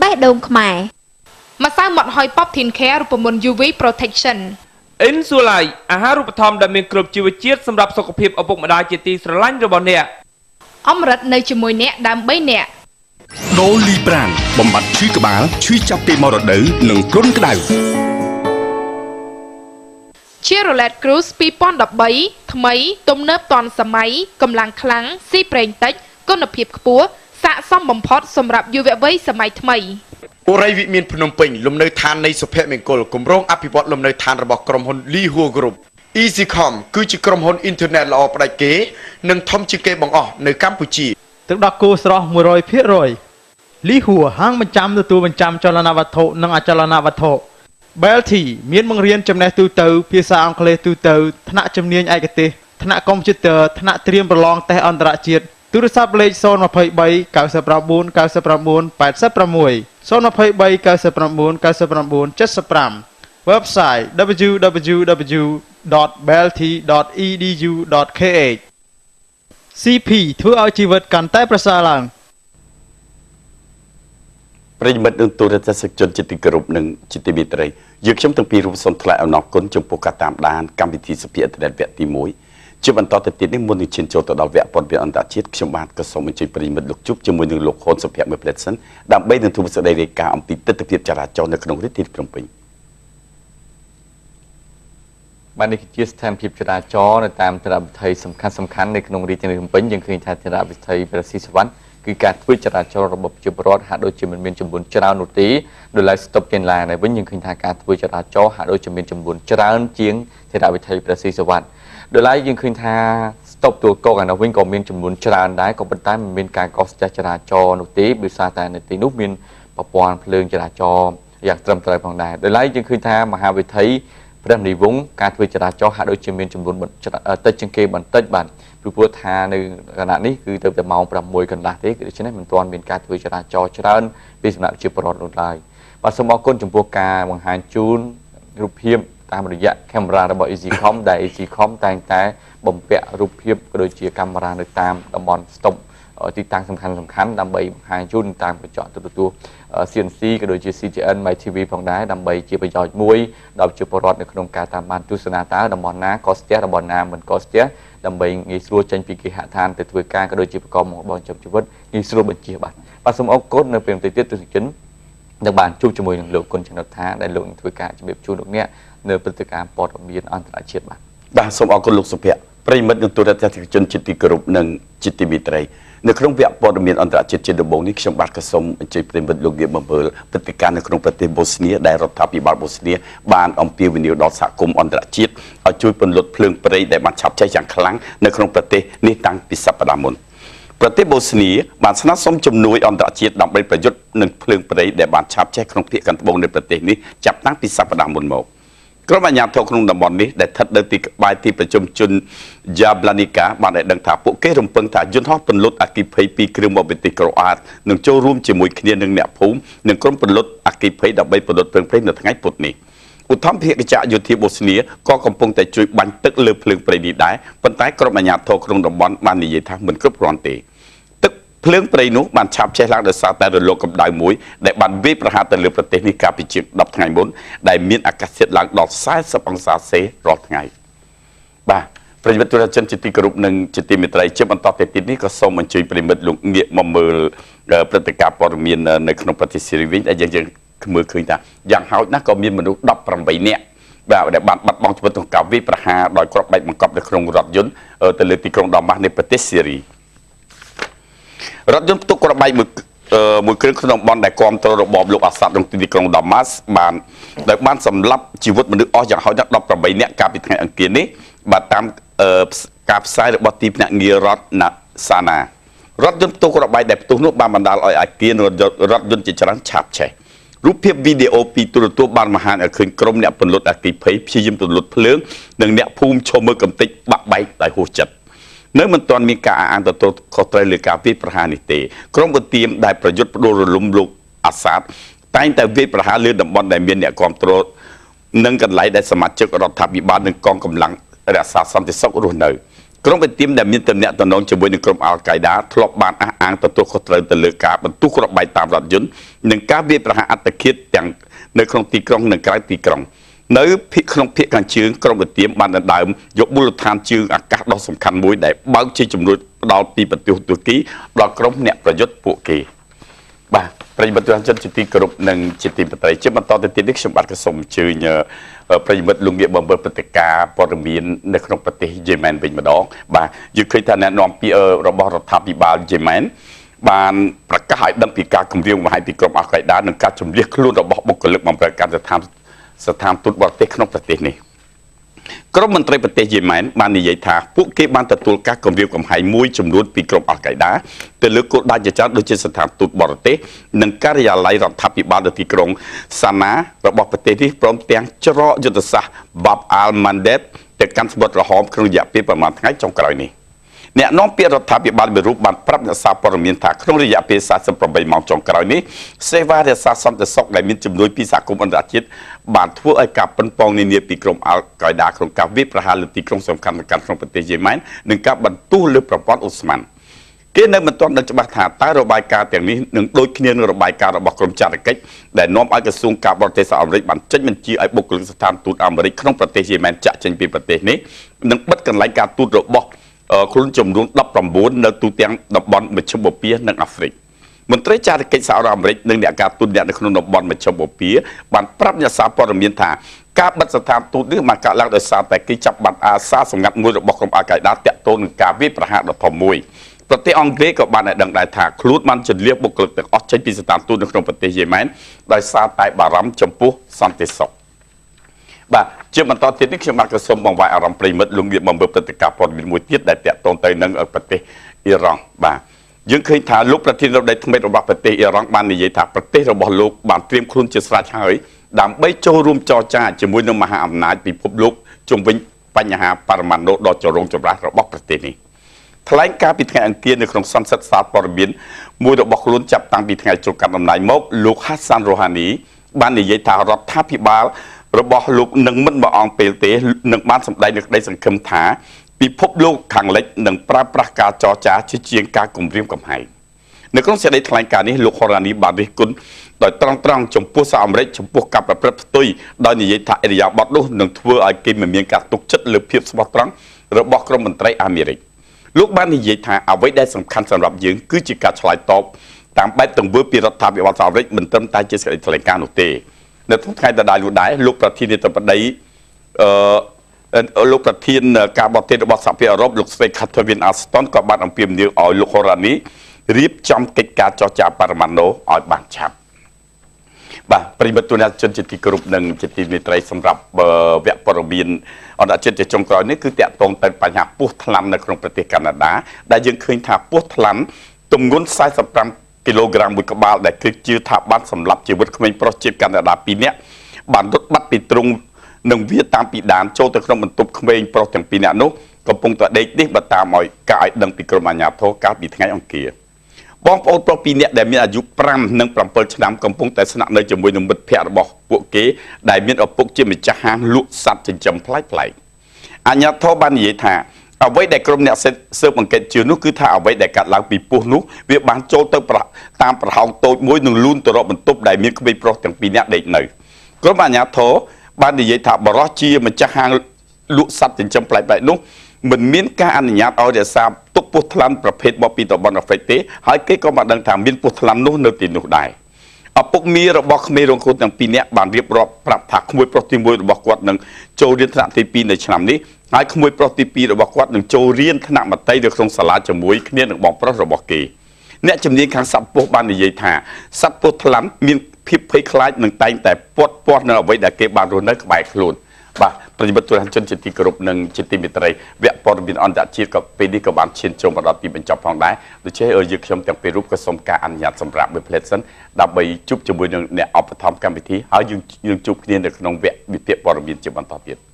បេះដូងខ្មែរម្សៅម៉ត់ហុយប៉បធីនខែរូបមន្ត UV Protection អ៊ីនស៊ូឡៃអាហារូបត្ថម្ភដែលមានគ្រប់ជីវជាតិសម្រាប់សុខភាពឪពុកម្ដាយជាទីស្រឡាញ់របស់អ្នកអមរិតនៅជាមួយអ្នកដើម្បីអ្នកដូលីប្រានបំបត្តិឈឺក្បាលឈឺចាប់ពីមរដូវនិងគ្រុនក្តៅជា Roulette Cruise 2013ថ្មីទំនើបទាន់សម័យកម្លាំងខ្លាំងស៊ីប្រេងតិចគុណភាពខ្ពស់ស័ក្តិសមបំផុតសម្រាប់យុវវ័យសម័យថ្មីអូរ៉ៃវិមានភ្នំពេញលំនៅឋាននៃសុភមង្គលគម្រោងអភិវឌ្ឍលំនៅឋានរបស់ក្រុមហ៊ុន Lee Hua Group EasyCom គឺជាក្រុមហ៊ុនអ៊ីនធឺណិតល្អផ្ដាច់គេនិងធំជាងគេបង្អស់នៅកម្ពុជាទឹកដោះគោស្រស់ 100% លីហួរហាងបញ្ចាំទទួលបញ្ចាំចលនាវត្ថុនិងអចលនវត្ថុ Belty មានបង្រៀនចំណេះទូទៅភាសាអង់គ្លេសទូទៅថ្នាក់ជំនាញឯកទេសថ្នាក់កុំព្យូទ័រថ្នាក់ត្រៀមប្រឡងតេស្តអន្តរជាតិទូរស័ព្ទលេខ023 99 99 86 023 99 99 75 Website www.belty.edu.kh CP ធ្វើឲ្យជីវិតកាន់តែប្រសើរឡើងប្រិយមិត្តនិងទូរទស្សនិកជនជាទីគោរពនិងជាទីមេត្រីយើងខ្ញុំទាំងពីររូបសូមថ្លែងអំណរគុណចំពោះការតាមដានកម្មវិធីសភាអ៊ីនធឺណិតវគ្គទី1ជាបន្តទៅទៀតនេះមុននឹងឈានចូលទៅដល់វគ្គព័ត៌មានអន្តរជាតិខ្ញុំបាទក៏សូមអញ្ជើញប្រិយមិត្តលោកជួបជាមួយនឹងលោកហ៊ុនសុភ័ក្រមួយផ្លែសិនដើម្បីនឹងទូរសេចក្តីរាយការណ៍អំពីទស្សនវិជ្ជាចរាចរណ៍នៅក្នុងរាជធានីភ្នំពេញបាននេះជាស្ថានភាពចរាចរណ៍នៅតាមចរាចរណ៍វិថីសំខាន់ៗនៅក្នុងរាជធានីភ្នំពេញយើងឃើញថាចរាចរណ៍វិថីប្រសិទ្ធសវណ្ណគឺការធ្វើចរាចរណ៍របស់ប្រជាពលរដ្ឋហាក់ដូចជាមិនមានចំនួនច្រើននោះទេដោយឡែកស្តុបចេញឡានហើយវិញយើងឃើញថាការធ្វើចរាចរណ៍ហាក់ដូចជាមានចំនួនច្រើនជាងចរាចរណ៍វិថីប្រសិទ្ធសវណ្ណដោយឡែកយើងឃើញថាស្តុបទួលគោកឯនោះវិញក៏មានចំនួនច្រើនដែរក៏ប៉ុន្តែមិនមានការកកស្ទះចរាចរណ៍នោះទេដោយសារតែនៅទីនោះមានប្រព័ន្ធភ្លើងចរាចរណ៍យ៉ាងត្រឹមត្រូវផងដែរដោយឡែកយើងឃើញថាមហាវិថីព្រះនិវង្សការធ្វើចរាចរណ៍ហាក់ដូចជាមានចំនួនតិចជាងគេបន្តិចបាទព្រោះថានៅខណៈនេះគឺទៅតែម៉ោង6កន្លះទេដូច្នេះមិនទាន់មានការធ្វើចរាចរណ៍ច្រើនពីសំណាក់ប្រជាពលរដ្ឋនោះឡើយបាទសូមអរគុណចំពោះការបង្ហាញជូនរូបភាពតាមរយៈកាមេរ៉ារបស់ EasyCom ដែល EasyCom តែងតែបំពាក់រូបភាពក៏ដូចជាកាមេរ៉ានៅតាមតំបន់ស្តុបទីតាំងសំខាន់ដើម្បីបង្ហាញជូនតាមកញ្ចក់ទូរទស្សន៍ CNC ក៏ដូចជា CGN My TV ផងដែរដើម្បីជាប្រយោជន៍មួយដល់ប្រជាពលរដ្ឋនៅក្នុងការតាមបានទស្សនាតើតំបន់ណាក៏ស្ទះតំបន់ណាមិនក៏ស្ទះដើម្បីងាយស្រួលចេញពីគេហដ្ឋានទៅធ្វើការក៏ដូចជាប្រកបមុខរបរចិញ្ចឹមជីវិតងាយស្រួលបញ្ជាបាទសូមអរគុណនៅពេលបន្តិចទៀតទស្សនិកជននឹងបានជួបជាមួយនឹងលោកគុណចន្ទថាដែលលោកនឹងធ្វើការជំរាបជូនលោកអ្នកនៅព្រឹត្តិការណ៍ព័ត៌មានអន្តរជាតិបាទសូមអរគុណលោកសុភ័ក្រប្រិយមិត្តនិងទូរទស្សនិកជនជាទីគោរពនិងជាទីមេត្រីនៅក្នុងវគ្គព័ត៌មានអន្តរជាតិជាដំបូងនេះខ្ញុំបាទក៏សូមអញ្ជើញប្រិយមិត្តលោកនាងបំរើព្រឹត្តិការណ៍នៅក្នុងប្រទេសបូស្នីដែលរដ្ឋាភិបាលបូស្នីបានអំពាវនាវដល់សហគមន៍អន្តរជាតិឲ្យជួយពន្លត់ភ្លើងព្រៃដែលបានឆាបឆេះយ៉ាងខ្លាំងនៅក្នុងប្រទេសនេះតាំងពីសប្តាហ៍មុនប្រទេសបូស្នីបានស្នើសុំជំនួយអន្តរជាតិដើម្បីប្រយុទ្ធនឹងភ្លើងព្រៃដែលបានឆាបឆេះក្នុងភាគខាងត្បូងនៃប្រទេសនេះចាប់តាំងពីសប្តាហ៍មុនមកក្រុមអាជ្ញាធរក្នុងតំបន់នេះដែលស្ថិតនៅទីក្បែរទីប្រជុំជនយ៉ាប្លានីកាបានឲ្យដឹងថាពួកគេរំពឹងថាយន្តហោះពន្លត់អគ្គិភ័យពីគ្រឿងបបិទក្រូអាតនឹងចូលរួមជាមួយគ្នានឹងអ្នកភូមិនិងក្រុមពន្លត់អគ្គិភ័យដើម្បីពន្លត់ភ្លើងព្រៃនៅថ្ងៃពុធនេះឧទ្ធម្ភាគចក្រយោធាបូស្នីក៏កំពុងតែជួយបាញ់ទឹកលើភ្លើងព្រៃនេះដែរប៉ុន្តែក្រុមអាជ្ញាធរក្នុងតំបន់បាននិយាយថាមិនគ្រប់គ្រាន់ទេភ្លើងព្រៃនោះបានឆាបឆេះឡើងដោយសារតែរលកកម្ដៅមួយដែលបានវាយប្រហារទៅលើប្រទេសនេះកាលពីជាង10ថ្ងៃមុនដែលមានអាកាសធាតុឡើងដល់40អង្សាសេរាល់ថ្ងៃបាទប្រិយមិត្តទូរទស្សនិកជនជាទីគោរពនិងជាទីមេត្រីជាបន្តទៅទៀតនេះក៏សូមអញ្ជើញប្រិយមិត្តលោកងាកមកមើលព្រឹត្តិការណ៍ព័ត៌មាននៅក្នុងប្រទេសសេរីវិញដែលយើងមើលឃើញថាយ៉ាងហោចណាស់ក៏មានមនុស្ស18នាក់បាទដែលបានបាត់បង់ជីវិតក្នុងការវាយប្រហារដោយគ្រាប់បែកបង្កប់នៅក្នុងរថយន្តទៅលើទីក្រុងដាម៉ាស់នៃប្រទេសសេរីរថយន្តផ្ទុកគ្រាប់បែកមួយគ្រឿងក្នុងតំបន់ដែលគាំទ្ររបបលោកអាសាត់ក្នុងទីក្រុងដាម៉ាស់បានសម្លាប់ជីវិតមនុស្សអស់យ៉ាងហោចណាស់18នាក់កាលពីថ្ងៃអង្គារនេះបាទតាមការផ្សាយរបស់ទីភ្នាក់ងាររដ្ឋសាណារថយន្តផ្ទុកគ្រាប់បែកដែលផ្ទុះនោះបានបណ្ដាលឲ្យអាគាររថយន្តជាច្រើនឆាបឆេះរូបភាពវីដេអូពីទូរទស្សន៍បានបង្ហាញឲ្យឃើញក្រុមអ្នកពន្លត់អគ្គិភ័យព្យាយាមទន្លត់ភ្លើងនិងអ្នកភូមិឈរមើលកំទេចបាក់បែកដោយហួសចិត្តនៅមិនទាន់មានការអះអាងទទួលខុសត្រូវលើការវាយប្រហារនេះទេក្រុមឧទាមដែលប្រយុទ្ធផ្ដួលរលំលោកអាសាតតែងតែវាយប្រហារលើតំបន់ដែលមានអ្នកគាំទ្រនិងកន្លែងដែលសមាជិករដ្ឋាភិបាលនិងកងកម្លាំងរក្សាសន្តិសុខរស់នៅ ក្រុមវិទាមដែលមានតំណែងតំណងជាមួយនឹងក្រុមអាល់កៃដាធ្លាប់បានអះអាងទទួលខុសត្រូវទៅលើការបន្ទុះគ្រាប់បែកតាមរថយន្តនិងការវាយប្រហារអត្តឃាតទាំងនៅក្នុងទីក្រុងនិងក្រៅទីក្រុងនៅក្នុងភាគខាងជើងក្រុមវិទាមបានដណ្ដើមយកមូលដ្ឋានជើងអាកាសដ៏សំខាន់មួយដែលបើកជាជំនួយផ្ដល់ពីប្រទេសទូគីដល់ក្រុមអ្នកប្រយុទ្ធពួកគេបាទប្រិយមិត្តទស្សនិកជនជាទីគោរពនិងជាទីមេត្រីជាបន្តទៅទៀតនេះខ្ញុំបាទក៏សូមអញ្ជើញប្រិយមិត្តលោកងាកបំពេញព្រឹត្តិការណ៍ព័ត៌មាននៅក្នុងប្រទេសយេម៉ែនវិញម្ដងបាទយើងឃើញថាអ្នកនាំពាក្យរបស់រដ្ឋាភិបាលយេម៉ែនបានប្រកាសឲ្យដឹងពីការគម្រាមកំហែងពីក្រុមអាល់កៃដានិងការជំនះខ្លួនរបស់បុគ្គលិកបម្រើការស្ថានទូតបរទេសក្នុងប្រទេសនេះក្រុមមន្ត្រីប្រទេសយេម៉ែនបាននិយាយថាពួកគេបានទទួលការគម្រាមកំហែងមួយចំនួនពីក្រុមអាល់កៃដាទៅលើគោលដៅជាច្រើនដូចជាស្ថានទូតបរទេសនិងការិយាល័យរដ្ឋាភិបាលនៅទីក្រុងសាណារបស់ប្រទេសនេះព្រមទាំងច្រកយុទ្ធសាស្ត្រ Bab al-Mandeb ទៅកាន់សមុទ្រក្រហមក្នុងរយៈពេលប្រមាណថ្ងៃចុងក្រោយនេះអ្នកនាំពាក្យរដ្ឋាភិបាលមួយរូបបានប្រាប់អ្នកសារព័ត៌មានថាក្នុងរយៈពេល48ម៉ោងចុងក្រោយនេះសេវារក្សាសន្តិសុខដែលមានជំនួយពីសហគមន៍អន្តរជាតិបានធ្វើឲ្យការប៉ុនប៉ងនានាពីក្រុមអាល់កៃដាក្នុងការវាយប្រហារលើទីក្រុងសំខាន់ៗក្នុងប្រទេសយេម៉ែននិងការបន្ទោសលើប្រព័ន្ធអូស្មန်គេនៅមិនទាន់ដឹងច្បាស់ថាតើរបាយការណ៍ទាំងនេះនឹងដូចគ្នានឹងរបាយការណ៍របស់ក្រមចារកិច្ចដែលនាំឲ្យក្រសួងការបរទេសសហរដ្ឋអាមេរិកបានចេញបញ្ជាឲ្យបុគ្គលិកស្ថានទូតអាមេរិកក្នុងប្រទេសយេម៉ែនចាក់ចេញពីប្រទេសនេះនិងបិទកន្លែងការទូតរបស់ខ្លួនចំនួន19នៅទូទាំងតំបន់មជ្ឈិមបូព៌ានិងអាហ្វ្រិកមន្ត្រីចារកិច្ចសហរដ្ឋអាមេរិកនិងអ្នកការទូតអ្នកនៅក្នុងតំបន់មជ្ឈិមបូព៌ាបានប្រាប់អ្នកសារព័ត៌មានថាការបិទស្ថានទូតនេះបានកើតឡើងដោយសារតែគេចាប់បាត់អាសាសម្ងាត់មួយរបស់ក្រុមអាល់កៃដាតាក់ទងនឹងការវាយប្រហារដ៏ធំមួយប្រទេសអង់គ្លេសក៏បានដឹងដែរថាខ្លួនបានជន្លៀសបុគ្គលិកទាំងអស់ចេញពីស្ថានទូតនៅក្នុងប្រទេសយេម៉ែនដោយសារតែបារម្ភចំពោះសន្តិសុខបាទជាបន្តទៀតនេះខ្ញុំបាទក៏សូមបង្វែរអារម្មណ៍ប្រិមិត្តលោកងាកបំរើព្រឹត្តិការណ៍ព័ត៌មានមួយទៀតដែលតាក់ទងទៅនឹងប្រទេសអ៊ីរ៉ង់បាទយើងឃើញថាលោកប្រធានាធិបតីថ្មីរបស់ប្រទេសអ៊ីរ៉ង់បាននិយាយថាប្រទេសរបស់លោកបានត្រៀមខ្លួនជាស្រេចហើយដើម្បីចូលរួមចរចាជាមួយនឹងមហាអំណាចពិភពលោកជុំវិញបញ្ហាបរមាណុដ៏ចម្រូងចម្រាសរបស់ប្រទេសនេះថ្លែងការពីថ្ងៃអង្គារនៅក្នុងសន្និសីទសារព័ត៌មានមួយរបស់ខ្លួនចាប់តាំងពីថ្ងៃចូលកាន់តំណែងមកលោកហាសានរ៉ូហានីបាននិយាយថារដ្ឋាភិបាលរបស់លោកនឹងមិនមកអងពេលទេនឹងបានសម្ដែងនៅក្តីសង្ឃឹមថាពិភពលោកខាងលិចនឹងប្រើប្រាស់ការចរចាជាជាងការគម្រាមកំហែងនៅក្នុងសេចក្តីថ្លែងការណ៍នេះលោកហូរ៉ានីបានរិះគន់ដោយត្រង់ចំពោះសហអាមេរិកចំពោះការប្រព្រឹត្តផ្ទុយដោយនិយាយថាអេរយាប័តនោះនឹងធ្វើឲ្យគេមិនមានការទុកចិត្តលើភាពស្មោះត្រង់របស់ក្រុមមន្ត្រីអាមេរិកលោកបាននិយាយថាអ្វីដែលសំខាន់សម្រាប់យើងគឺជាការឆ្លើយតបតាមបែបទង្វើពីរដ្ឋាភិបាលសហអាមេរិកមិនត្រឹមតែជាសេចក្តីថ្លែងការណ៍នោះទេនៅក្នុងថ្ងៃដដែលនោះដែរលោកប្រធានាធិបតីលោកប្រធានការបរទេសរបស់សហភាពអឺរ៉ុបលោកស្រី Catherine Ashton ក៏បានអំពាវនាវឲ្យលោកហូរ៉ានីរៀបចំកិច្ចការចរចាបរមាណុឲ្យបានឆាប់បាទប្រិយមិត្តទូអ្នកជនជាទីគោរពនិងជាទីមេត្រីសម្រាប់វគ្គព័ត៌មានអន្តរជាតិជាចុងក្រោយនេះគឺតាក់ទងទៅបញ្ហាពស់ថ្លាន់នៅក្នុងប្រទេសកាណាដាដែលយើងឃើញថាពស់ថ្លាន់ទម្ងន់45គីឡូក្រាមមួយក្បាលដែលគេជឿថាបានសម្លាប់ជីវិតក្មេងប្រុសជាតិកាណាដា2នាក់បានរត់បាត់ពីទ្រុងនឹងវាតាមពីដានចូលទៅក្នុងបន្ទប់ក្មេងប្រុសទាំង2នាក់នោះកំពុងតែដេកនេះបើតាមឲ្យការឲ្យដឹងពីក្រុមអាជ្ញាធរកាលពីថ្ងៃអង្គារបងប្អូនប្រុស2នាក់ដែលមានអាយុ5និង7ឆ្នាំកំពុងតែស្នាក់នៅជាមួយនឹងមិត្តភ័ក្តិរបស់ពួកគេដែលមានឪពុកជាម្ចាស់ហាងលក់សត្វចិញ្ចឹមប្លែកៗអាជ្ញាធរបាននិយាយថាអ្វីដែលក្រុមអ្នកស៊ើបអង្កេតជឿនោះគឺថាអ្វីដែលកាត់ឡើងពីពស់នោះវាបានចូលទៅតាមប្រហោងតូចមួយនឹងលូនទៅរកបន្ទប់ដែលមានក្មេងប្រុសទាំង2នាក់ដេកនៅក្រុមអាជ្ញាធរបាននិយាយថាបរិសុទ្ធជាម្ចាស់ហាងលក់សត្វចិញ្ចឹមប្លែកៗនោះមិនមានការអនុញ្ញាតឲ្យរក្សាទុកពស់ថ្លាន់ប្រភេទមកពីតំបន់អាហ្វ្រិកទេហើយគេក៏បានដឹងថាមានពស់ថ្លាន់នោះនៅទីនោះដែរឪពុកមីរបស់ក្មេងរងគ្រោះទាំង2នាក់បានរៀបរាប់ប្រាប់ថាក្មួយប្រុសទី1របស់គាត់នឹងចូលរៀនថ្នាក់ទី2នៅឆ្នាំនេះហើយក្មួយប្រុសទី2របស់គាត់នឹងចូលរៀនថ្នាក់មត្តេយ្យនៅក្នុងសាលាជាមួយគ្នានឹងបងប្រុសរបស់គេអ្នកជំនាញខាងសត្វពស់បាននិយាយថាសត្វពស់ថ្លាន់មានភាពភ័យខ្លាចនឹងតែងតែពាត់នៅអ្វីដែលគេបានរស់នៅក្បែរខ្លួនបាទប្រិយមិត្តទូរទស្សន៍ជនជាទីគោរពនិងជាទីមេត្រីវគ្គព័ត៌មានអន្តរជាតិក៏ពេលនេះក៏បានឈានចូលមកដល់ទីបញ្ចប់ផងដែរដូច្នេះយើងខ្ញុំទាំងពីររូបក៏សូមការអនុញ្ញាតសម្រាប់មួយផ្លេតសិនដើម្បីជួបជាមួយនឹងអ្នកឧបត្ថម្ភកម្មវិធីហើយយើងជួបគ្នានៅក្នុងវគ្គវិភាគព័ត៌មានជាបន្តទៀត